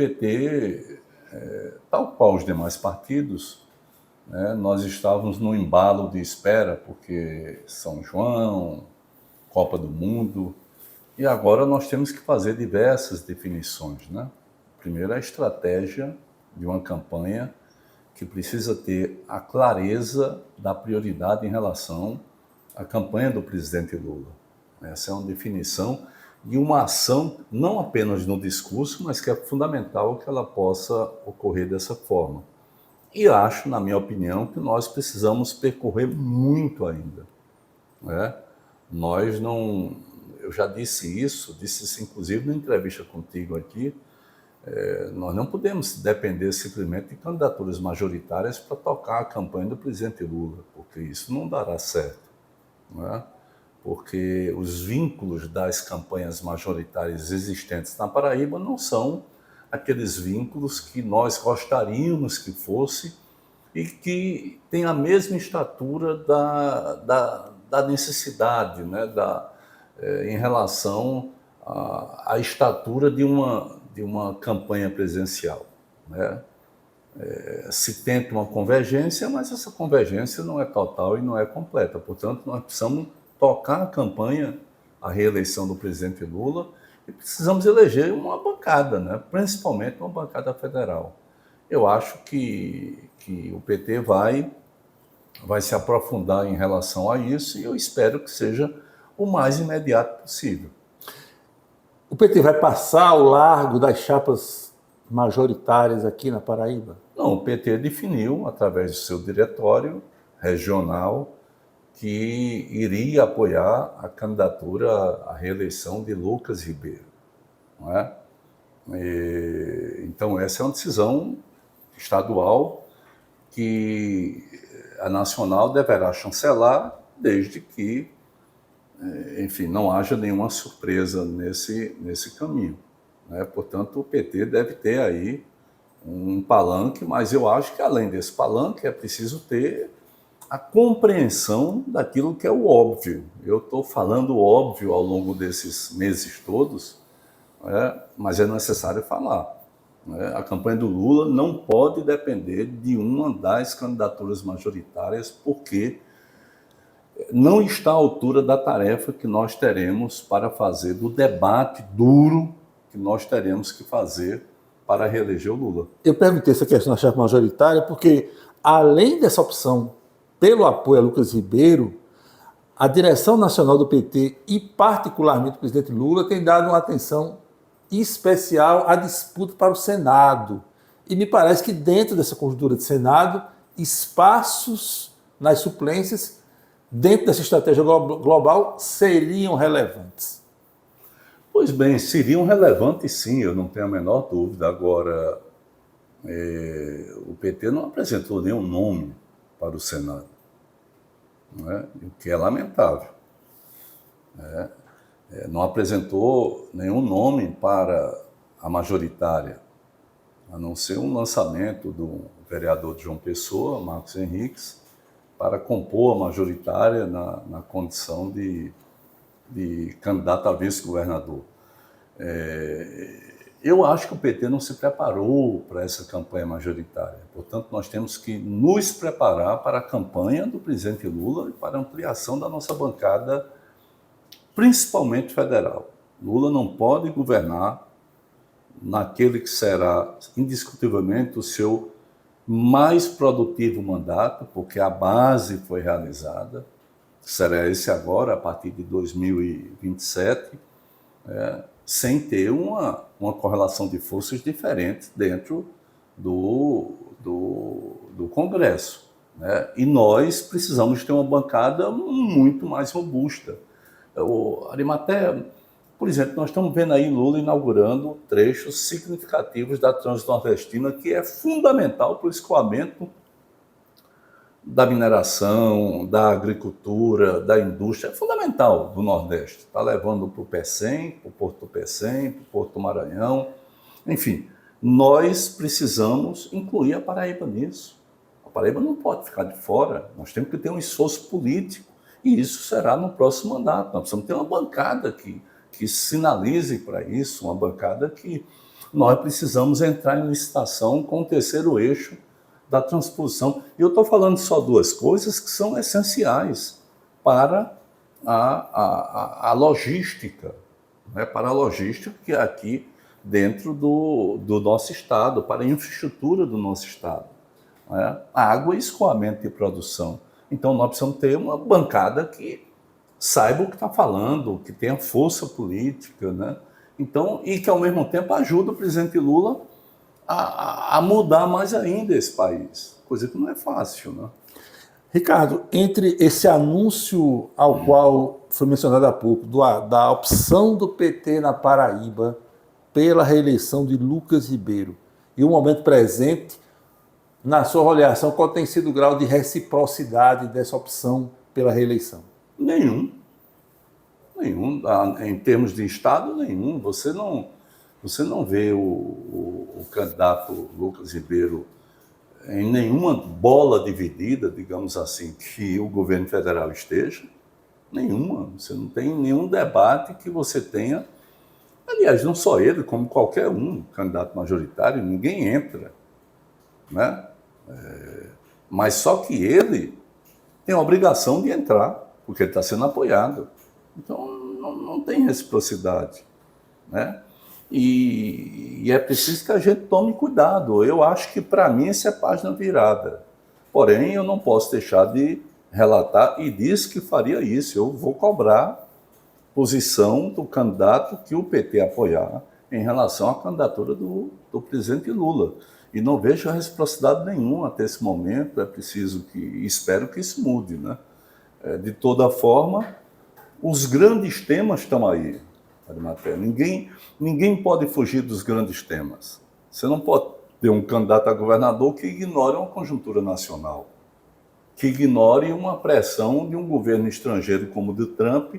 PT, tal qual os demais partidos, né, nós estávamos no embalo de espera, porque São João, Copa do Mundo, e agora nós temos que fazer diversas definições, né? Primeiro, a estratégia de uma campanha que precisa ter a clareza da prioridade em relação à campanha do presidente Lula. Essa é uma definição de uma ação, não apenas no discurso, mas que é fundamental que ela possa ocorrer dessa forma. E acho, na minha opinião, que nós precisamos percorrer muito ainda, né? Nós não... Eu já disse isso inclusive na entrevista contigo aqui, nós não podemos depender simplesmente de candidaturas majoritárias para tocar a campanha do presidente Lula, porque isso não dará certo, né? Porque os vínculos das campanhas majoritárias existentes na Paraíba não são aqueles vínculos que nós gostaríamos que fosse e que tem a mesma estatura da necessidade, né? Em relação à estatura de uma campanha presidencial, né? Se tenta uma convergência, mas essa convergência não é total e não é completa. Portanto, nós precisamos tocar a campanha, a reeleição do presidente Lula, e precisamos eleger uma bancada, né? Principalmente uma bancada federal. Eu acho que o PT vai se aprofundar em relação a isso e eu espero que seja o mais imediato possível. O PT vai passar ao largo das chapas majoritárias aqui na Paraíba? Não, o PT definiu, através do seu diretório regional, que iria apoiar a candidatura à reeleição de Lucas Ribeiro, não é? Então, essa é uma decisão estadual que a nacional deverá chancelar, desde que, enfim, não haja nenhuma surpresa nesse caminho, né? Portanto, o PT deve ter aí um palanque, mas eu acho que, além desse palanque, é preciso ter a compreensão daquilo que é o óbvio. Eu estou falando óbvio ao longo desses meses todos, né? Mas é necessário falar, né? A campanha do Lula não pode depender de uma das candidaturas majoritárias, porque não está à altura da tarefa que nós teremos para fazer, do debate duro que nós teremos que fazer para reeleger o Lula. Eu perguntei essa questão da chapa majoritária porque, além dessa opção pelo apoio a Lucas Ribeiro, a direção nacional do PT e particularmente o presidente Lula tem dado uma atenção especial à disputa para o Senado. E me parece que dentro dessa conjuntura de Senado, espaços nas suplências, dentro dessa estratégia global, seriam relevantes. Pois bem, seriam relevantes sim, eu não tenho a menor dúvida. Agora, o PT não apresentou nenhum nome para o Senado, não é? O que é lamentável. Não apresentou nenhum nome para a majoritária, a não ser um lançamento do vereador de João Pessoa, Marcos Henriques, para compor a majoritária na condição de candidato a vice-governador. Eu acho que o PT não se preparou para essa campanha majoritária. Portanto, nós temos que nos preparar para a campanha do presidente Lula e para a ampliação da nossa bancada, principalmente federal. Lula não pode governar naquele que será indiscutivelmente o seu mais produtivo mandato, porque a base foi realizada, será esse agora, a partir de 2027, sem ter uma correlação de forças diferente dentro do Congresso, né? E nós precisamos ter uma bancada muito mais robusta. Arimatea, por exemplo, nós estamos vendo aí Lula inaugurando trechos significativos da Transnordestina, que é fundamental para o escoamento da mineração, da agricultura, da indústria, é fundamental do Nordeste. Está levando para o Pecém, para o Porto do Pecém, para o Porto do Maranhão. Enfim, nós precisamos incluir a Paraíba nisso. A Paraíba não pode ficar de fora. Nós temos que ter um esforço político e isso será no próximo mandato. Nós precisamos ter uma bancada que sinalize para isso, uma bancada que nós precisamos entrar em licitação com o terceiro eixo da transposição. E eu estou falando só duas coisas que são essenciais para a logística, né? Para a logística que é aqui dentro do nosso estado, para a infraestrutura do nosso estado, né? Água e escoamento de produção. Então nós precisamos ter uma bancada que saiba o que está falando, que tenha força política, né? Então, e que ao mesmo tempo ajude o presidente Lula a mudar mais ainda esse país, coisa que não é fácil, né? Ricardo, entre esse anúncio ao qual foi mencionado há pouco, da opção do PT na Paraíba pela reeleição de Lucas Ribeiro e o momento presente, na sua avaliação, qual tem sido o grau de reciprocidade dessa opção pela reeleição? Nenhum. Em termos de Estado, nenhum. Você não vê o candidato Lucas Ribeiro em nenhuma bola dividida, digamos assim, que o governo federal esteja. Nenhuma. Você não tem nenhum debate que você tenha. Aliás, não só ele, como qualquer um candidato majoritário, ninguém entra, né? Mas só que ele tem a obrigação de entrar, porque ele está sendo apoiado. Então, não tem reciprocidade, né? E é preciso que a gente tome cuidado. Eu acho que, para mim, essa é página virada. Porém, eu não posso deixar de relatar, e disse que faria isso. Eu vou cobrar posição do candidato que o PT apoiar em relação à candidatura do presidente Lula. E não vejo reciprocidade nenhuma até esse momento. É preciso espero que isso mude, né? De toda forma, os grandes temas estão aí, Arimatea. Ninguém pode fugir dos grandes temas. Você não pode ter um candidato a governador que ignore uma conjuntura nacional, que ignore uma pressão de um governo estrangeiro como o de Trump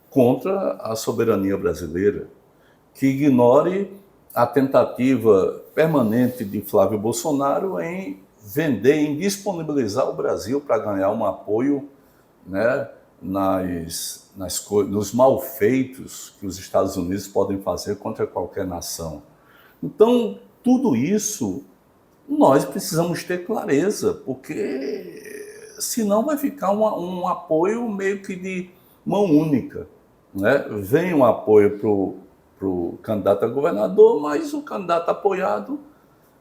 contra a soberania brasileira, que ignore a tentativa permanente de Flávio Bolsonaro em vender, em disponibilizar o Brasil para ganhar um apoio, né, nos malfeitos que os Estados Unidos podem fazer contra qualquer nação. Então, tudo isso nós precisamos ter clareza, porque senão vai ficar um apoio meio que de mão única, né? Vem um apoio para o candidato a governador, mas o candidato apoiado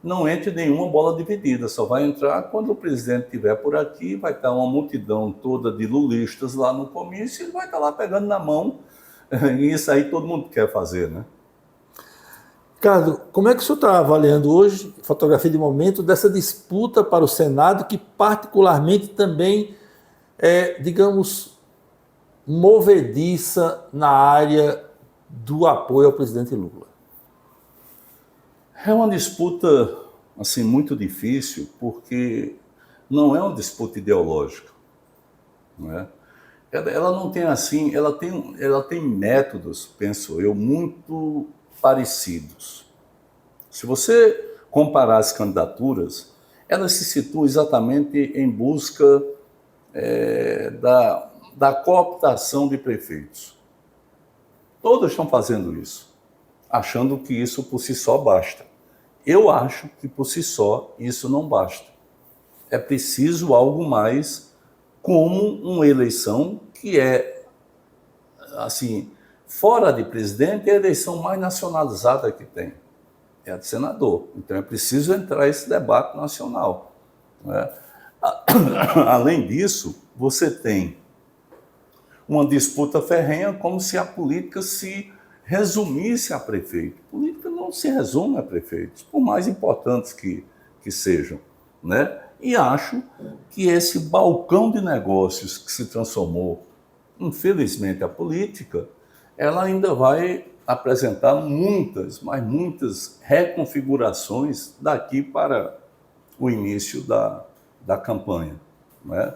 não entra em nenhuma bola dividida, só vai entrar quando o presidente estiver por aqui, vai estar uma multidão toda de lulistas lá no comício e ele vai estar lá pegando na mão, e isso aí todo mundo quer fazer, né? Ricardo, como é que o senhor está avaliando hoje, fotografia de momento, dessa disputa para o Senado, que particularmente também é, digamos, movediça na área do apoio ao presidente Lula? É uma disputa assim, muito difícil, porque não é uma disputa ideológica, né? Ela não tem assim, ela tem métodos, penso eu, muito parecidos. Se você comparar as candidaturas, elas se situam exatamente em busca da cooptação de prefeitos. Todas estão fazendo isso, achando que isso por si só basta. Eu acho que por si só isso não basta. É preciso algo mais, como uma eleição que é, assim, fora de presidente, é a eleição mais nacionalizada que tem. É a de senador. Então é preciso entrar esse debate nacional, né? Além disso, você tem uma disputa ferrenha como se a política se resumisse a prefeito. A política não se resume a prefeitos, por mais importantes que sejam, né? E acho que esse balcão de negócios que se transformou, infelizmente, a política, ela ainda vai apresentar muitas, mas muitas reconfigurações daqui para o início da campanha, né?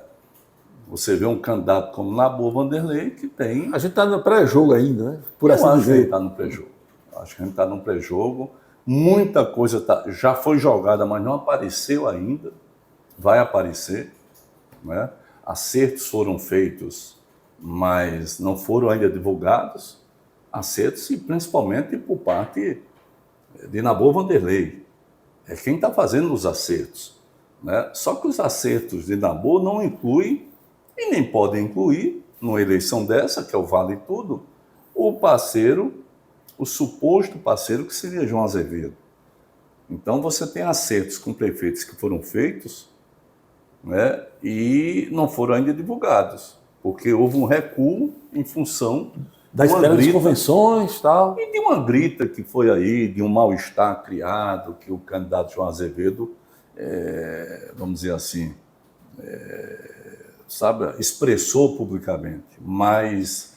Você vê um candidato como Nabu Vanderlei que tem... A gente está no pré-jogo ainda, né? Por assim dizer. Eu acho que a gente está no pré-jogo. Acho que a gente está no pré-jogo. Muita coisa já foi jogada, mas não apareceu ainda. Vai aparecer, né? Acertos foram feitos, mas não foram ainda divulgados. Acertos, e principalmente por parte de Nabor Vanderlei. É quem está fazendo os acertos, né? Só que os acertos de Nabor não incluem, e nem podem incluir, numa eleição dessa, que é o Vale Tudo, o parceiro, o suposto parceiro que seria João Azevedo. Então você tem acertos com prefeitos que foram feitos, né, e não foram ainda divulgados, porque houve um recuo em função Da espera das convenções e tal. e de uma grita que foi aí, de um mal-estar criado, que o candidato João Azevedo, vamos dizer assim, sabe, expressou publicamente. Mas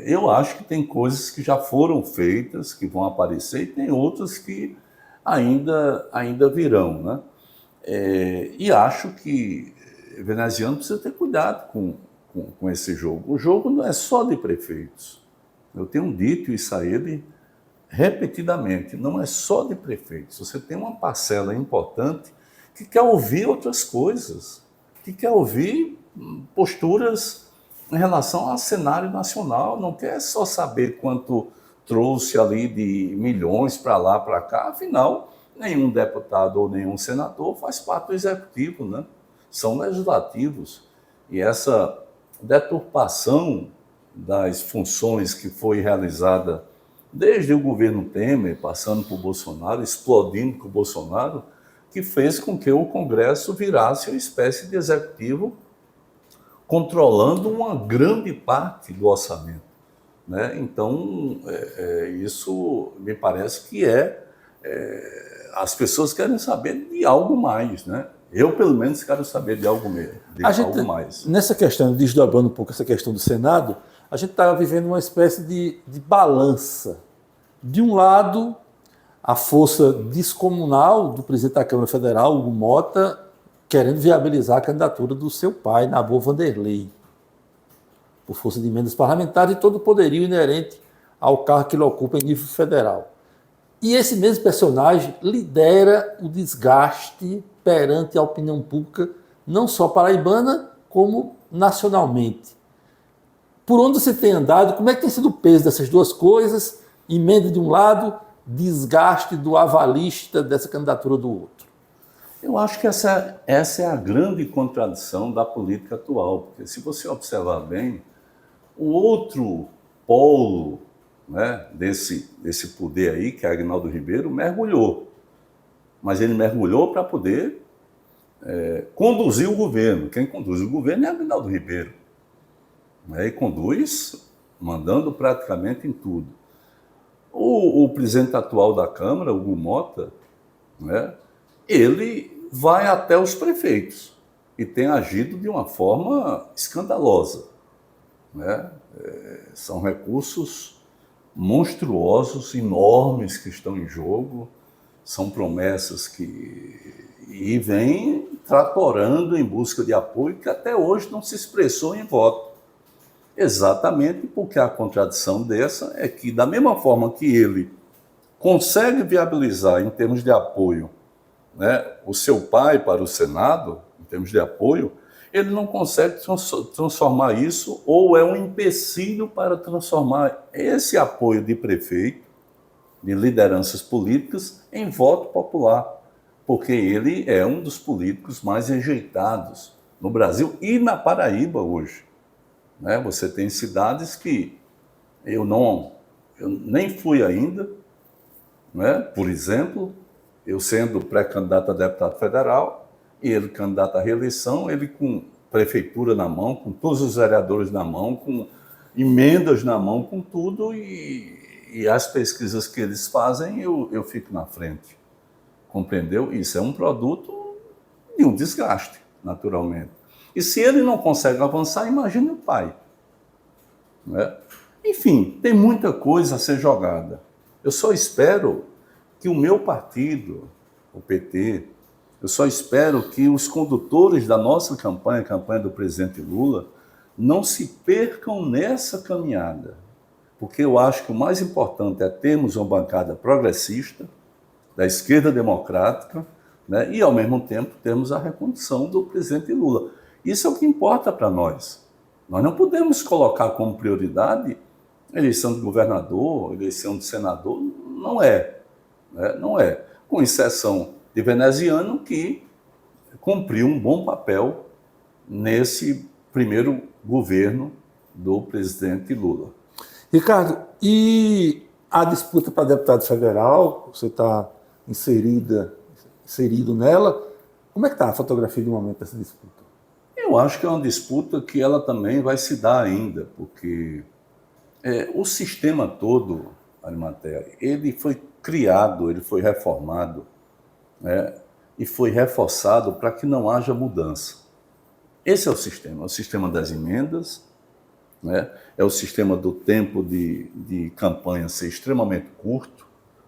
eu acho que tem coisas que já foram feitas, que vão aparecer, e tem outras que ainda virão, né? E acho que veneziano precisa ter cuidado com esse jogo. O jogo não é só de prefeitos. Eu tenho dito isso a ele repetidamente. Não é só de prefeitos. Você tem uma parcela importante que quer ouvir outras coisas, que quer ouvir posturas em relação ao cenário nacional. Não quer só saber quanto trouxe ali de milhões para lá, para cá. Afinal, nenhum deputado ou nenhum senador faz parte do executivo, né? São legislativos. E essa deturpação das funções que foi realizada desde o governo Temer, passando por Bolsonaro, explodindo com o Bolsonaro, que fez com que o Congresso virasse uma espécie de executivo controlando uma grande parte do orçamento, né? Então, isso me parece que as pessoas querem saber de algo mais, né? Eu, pelo menos, quero saber de algo mais. Nessa questão, desdobrando um pouco essa questão do Senado, a gente está vivendo uma espécie de balança. De um lado, a força descomunal do presidente da Câmara Federal, Hugo Mota, querendo viabilizar a candidatura do seu pai, Nabor Vanderlei, por força de emendas parlamentares e todo o poderio inerente ao cargo que ele ocupa em nível federal. E esse mesmo personagem lidera o desgaste perante a opinião pública, não só paraibana, como nacionalmente. Por onde você tem andado, como é que tem sido o peso dessas duas coisas? Emenda de um lado, desgaste do avalista dessa candidatura do outro. Eu acho que essa é a grande contradição da política atual, porque se você observar bem, o outro polo, né, desse poder aí, que é Agnaldo Ribeiro, mergulhou. Mas ele mergulhou para poder conduzir o governo. Quem conduz o governo é Agnaldo Ribeiro, né, e conduz mandando praticamente em tudo. O presidente atual da Câmara, Hugo Mota, né, ele vai até os prefeitos e tem agido de uma forma escandalosa, né? São recursos monstruosos, enormes que estão em jogo, são promessas e vem tratorando em busca de apoio que até hoje não se expressou em voto. Exatamente porque a contradição dessa é que, da mesma forma que ele consegue viabilizar em termos de apoio, né, o seu pai para o Senado, em termos de apoio, ele não consegue transformar isso, ou é um empecilho para transformar esse apoio de prefeito, de lideranças políticas, em voto popular, porque ele é um dos políticos mais rejeitados no Brasil e na Paraíba hoje, né? Você tem cidades que eu nem fui ainda, né? Por exemplo, eu sendo pré-candidato a deputado federal, e ele candidato à reeleição, ele com prefeitura na mão, com todos os vereadores na mão, com emendas na mão, com tudo, e as pesquisas que eles fazem, eu fico na frente. Compreendeu? Isso é um produto de um desgaste, naturalmente. E se ele não consegue avançar, imagine o pai, né? Enfim, tem muita coisa a ser jogada. Eu só espero que o meu partido, o PT, eu só espero que os condutores da nossa campanha, a campanha do presidente Lula, não se percam nessa caminhada. Porque eu acho que o mais importante é termos uma bancada progressista, da esquerda democrática, né, e, ao mesmo tempo, termos a recondução do presidente Lula. Isso é o que importa para nós. Nós não podemos colocar como prioridade eleição de governador, eleição de senador, não é. né? Não é. Com exceção de veneziano, que cumpriu um bom papel nesse primeiro governo do presidente Lula. Ricardo, e a disputa para deputado federal, você está inserido nela, como é que está a fotografia de momento dessa disputa? Eu acho que é uma disputa que ela também vai se dar ainda, porque o sistema todo, Arimatea, ele foi criado, ele foi reformado, né, e foi reforçado para que não haja mudança. Esse é o sistema das emendas, né, é o sistema do tempo de campanha ser extremamente curto,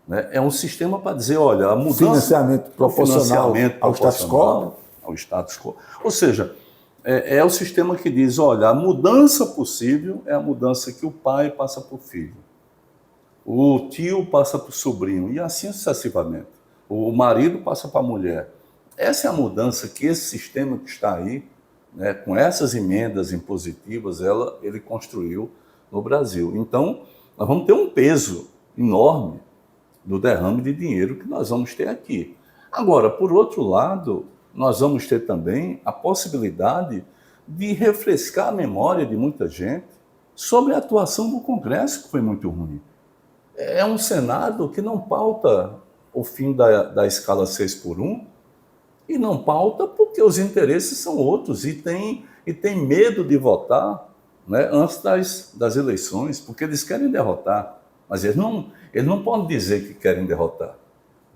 né, é um sistema para dizer, olha, a mudança... Financiamento proporcional ao status quo. Ao status quo. Ou seja, é o sistema que diz, olha, a mudança possível é a mudança que o pai passa para o filho, o tio passa para o sobrinho, e assim sucessivamente. O marido passa para a mulher. Essa é a mudança que esse sistema que está aí, né, com essas emendas impositivas, ele construiu no Brasil. Então, nós vamos ter um peso enorme do derrame de dinheiro que nós vamos ter aqui. Agora, por outro lado, nós vamos ter também a possibilidade de refrescar a memória de muita gente sobre a atuação do Congresso, que foi muito ruim. É um Senado que não pauta o fim da escala 6x1 e não pauta porque os interesses são outros e tem medo de votar, né, antes das eleições, porque eles querem derrotar, mas eles não podem dizer que querem derrotar.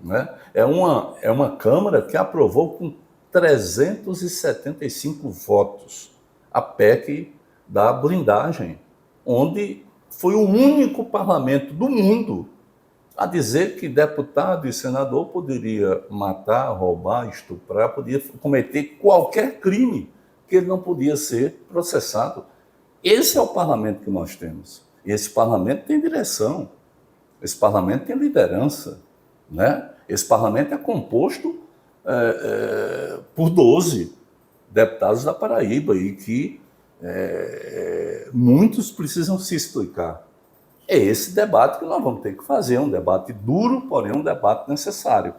Né? É uma Câmara que aprovou com 375 votos a PEC da blindagem, onde foi o único parlamento do mundo a dizer que deputado e senador poderia matar, roubar, estuprar, podia cometer qualquer crime, que ele não podia ser processado. Esse é o parlamento que nós temos. E esse parlamento tem direção, esse parlamento tem liderança, né? Esse parlamento é composto por 12 deputados da Paraíba e que muitos precisam se explicar. É esse debate que nós vamos ter que fazer, um debate duro, porém um debate necessário.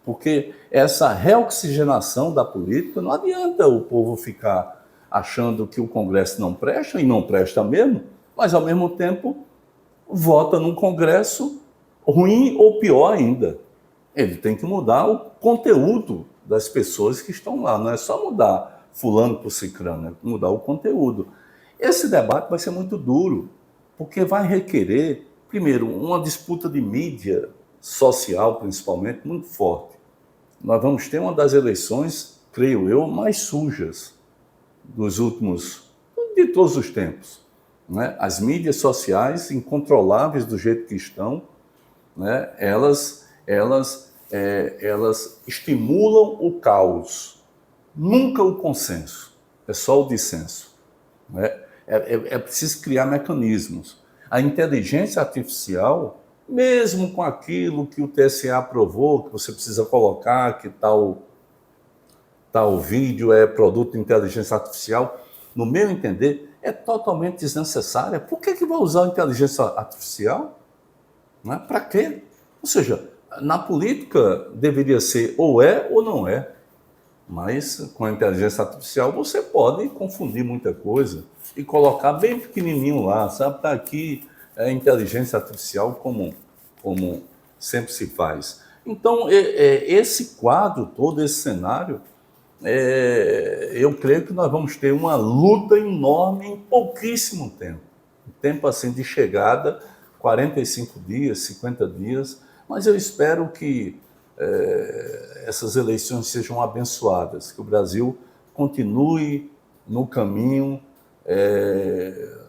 Porque essa reoxigenação da política, não adianta o povo ficar achando que o Congresso não presta, e não presta mesmo, mas ao mesmo tempo vota num Congresso ruim ou pior ainda. Ele tem que mudar o conteúdo das pessoas que estão lá, não é só mudar fulano por cicrano, é mudar o conteúdo. Esse debate vai ser muito duro, porque vai requerer, primeiro, uma disputa de mídia social, principalmente, muito forte. Nós vamos ter uma das eleições, creio eu, mais sujas de todos os tempos. Né? As mídias sociais, incontroláveis do jeito que estão, né? Elas estimulam o caos, nunca o consenso, é só o dissenso. Né? É preciso criar mecanismos. A inteligência artificial, mesmo com aquilo que o TSE aprovou, que você precisa colocar que tal vídeo é produto de inteligência artificial, no meu entender, é totalmente desnecessária. Por que vai usar a inteligência artificial? Né? Para quê? Ou seja, na política deveria ser ou é ou não é. Mas com a inteligência artificial você pode confundir muita coisa e colocar bem pequenininho lá, sabe? Está aqui a inteligência artificial como sempre se faz. Então, esse quadro todo, esse cenário, eu creio que nós vamos ter uma luta enorme em pouquíssimo tempo. Um tempo assim de chegada, 45 dias, 50 dias, mas eu espero que essas eleições sejam abençoadas, que o Brasil continue no caminho,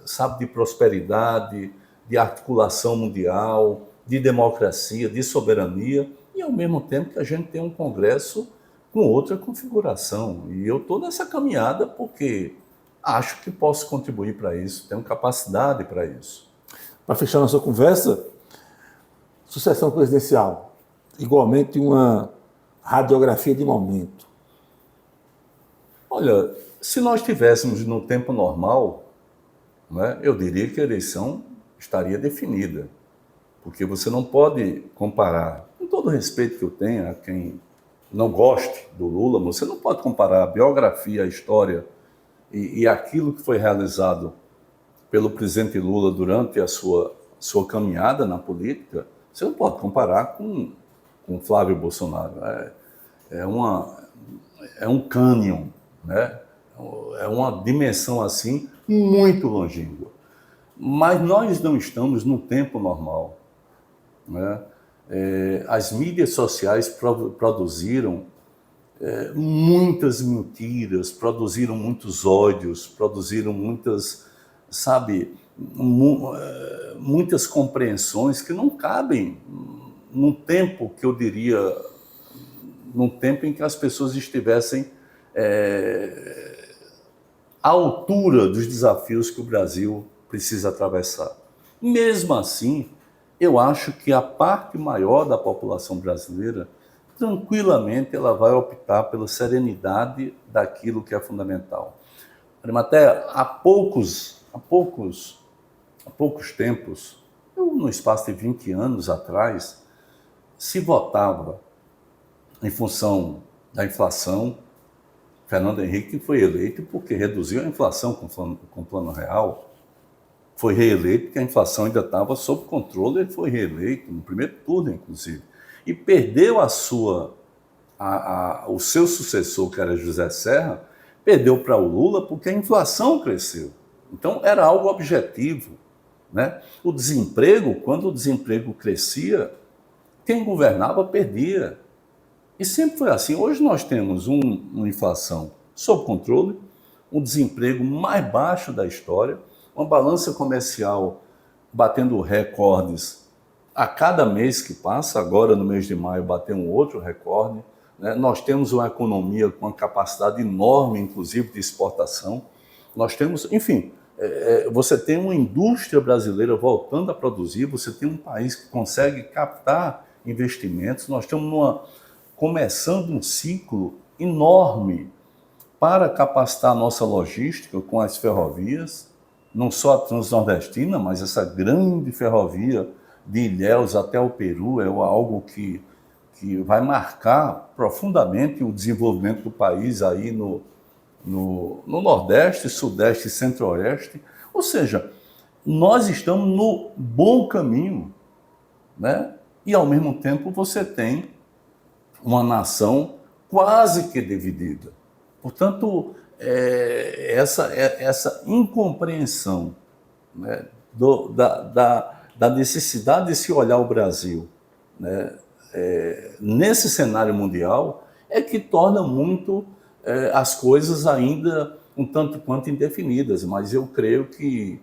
sabe, de prosperidade, de articulação mundial, de democracia, de soberania, e ao mesmo tempo que a gente tem um Congresso com outra configuração. E eu estou nessa caminhada porque acho que posso contribuir para isso, tenho capacidade para isso. Para fechar nossa conversa, sucessão presidencial, igualmente uma radiografia de momento. Olha, se nós estivéssemos no tempo normal, né, eu diria que a eleição estaria definida, porque você não pode comparar com todo o respeito que eu tenho a quem não goste do Lula, você não pode comparar a biografia, a história e aquilo que foi realizado pelo presidente Lula durante a sua caminhada na política, você não pode comparar com Flávio Bolsonaro. É um cânion, né? É uma dimensão assim muito longínqua. Mas nós não estamos no tempo normal, né? As mídias sociais produziram muitas mentiras, produziram muitos ódios, produziram muitas, sabe, muitas compreensões que não cabem num tempo que eu diria, num tempo em que as pessoas estivessem à altura dos desafios que o Brasil precisa atravessar. Mesmo assim, eu acho que a parte maior da população brasileira, tranquilamente, ela vai optar pela serenidade daquilo que é fundamental. Até há poucos tempos, no espaço de 20 anos atrás, se votava em função da inflação. Fernando Henrique foi eleito porque reduziu a inflação com o Plano Real. Foi reeleito porque a inflação ainda estava sob controle, ele foi reeleito no primeiro turno, inclusive. E perdeu o seu sucessor, que era José Serra, perdeu para o Lula porque a inflação cresceu. Então, era algo objetivo, né? O desemprego, quando o desemprego crescia, quem governava perdia. E sempre foi assim. Hoje nós temos uma inflação sob controle, um desemprego mais baixo da história, uma balança comercial batendo recordes a cada mês que passa. Agora, no mês de maio, bateu um outro recorde, né? Nós temos uma economia com uma capacidade enorme, inclusive, de exportação. Nós temos, enfim, você tem uma indústria brasileira voltando a produzir, você tem um país que consegue captar investimentos, nós estamos começando um ciclo enorme para capacitar a nossa logística com as ferrovias, não só a Transnordestina, mas essa grande ferrovia de Ilhéus até o Peru é algo que vai marcar profundamente o desenvolvimento do país aí no Nordeste, Sudeste e Centro-Oeste. Ou seja, nós estamos no bom caminho, né? E, ao mesmo tempo, você tem uma nação quase que dividida. Portanto, essa incompreensão, né, da necessidade de se olhar o Brasil, né, nesse cenário mundial é que torna muito as coisas ainda um tanto quanto indefinidas. Mas eu creio que,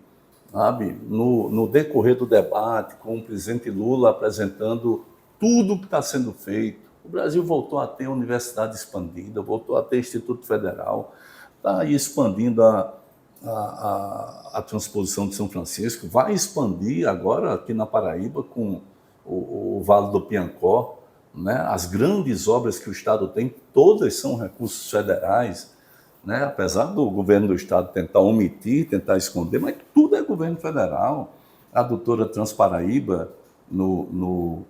sabe, no decorrer do debate, com o presidente Lula apresentando tudo o que está sendo feito, o Brasil voltou a ter universidade expandida, voltou a ter Instituto Federal, está aí expandindo a transposição de São Francisco, vai expandir agora aqui na Paraíba com o Vale do Piancó, né? As grandes obras que o Estado tem, todas são recursos federais, né? Apesar do governo do Estado tentar omitir, tentar esconder, mas tudo é governo federal. A adutora Transparaíba no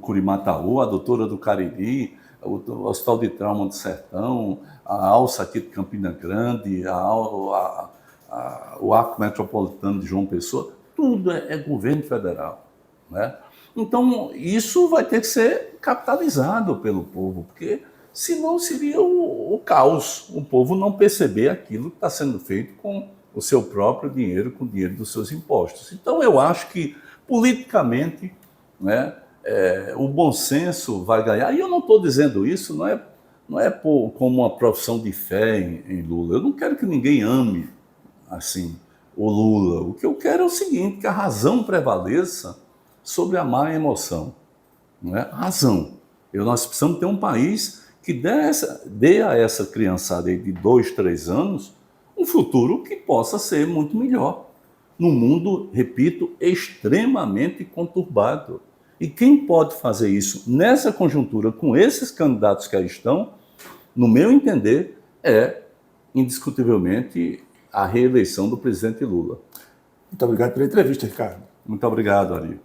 Curimataú, a doutora do Cariri, o Hospital de Trauma do Sertão, a Alça aqui de Campina Grande, o Arco Metropolitano de João Pessoa, tudo é governo federal, né? Então, isso vai ter que ser capitalizado pelo povo, porque senão seria o caos, o povo não perceber aquilo que está sendo feito com o seu próprio dinheiro, com o dinheiro dos seus impostos. Então, eu acho que, politicamente, né, o bom senso vai ganhar. E eu não estou dizendo isso, não é como uma profissão de fé em Lula. Eu não quero que ninguém ame assim o Lula. O que eu quero é o seguinte, que a razão prevaleça sobre a má emoção. Não é? Razão. Nós precisamos ter um país que dê a essa criançada aí de 2, 3 anos um futuro que possa ser muito melhor. Num mundo, repito, extremamente conturbado. E quem pode fazer isso nessa conjuntura, com esses candidatos que aí estão, no meu entender, é indiscutivelmente a reeleição do presidente Lula. Muito obrigado pela entrevista, Ricardo. Muito obrigado, Ari.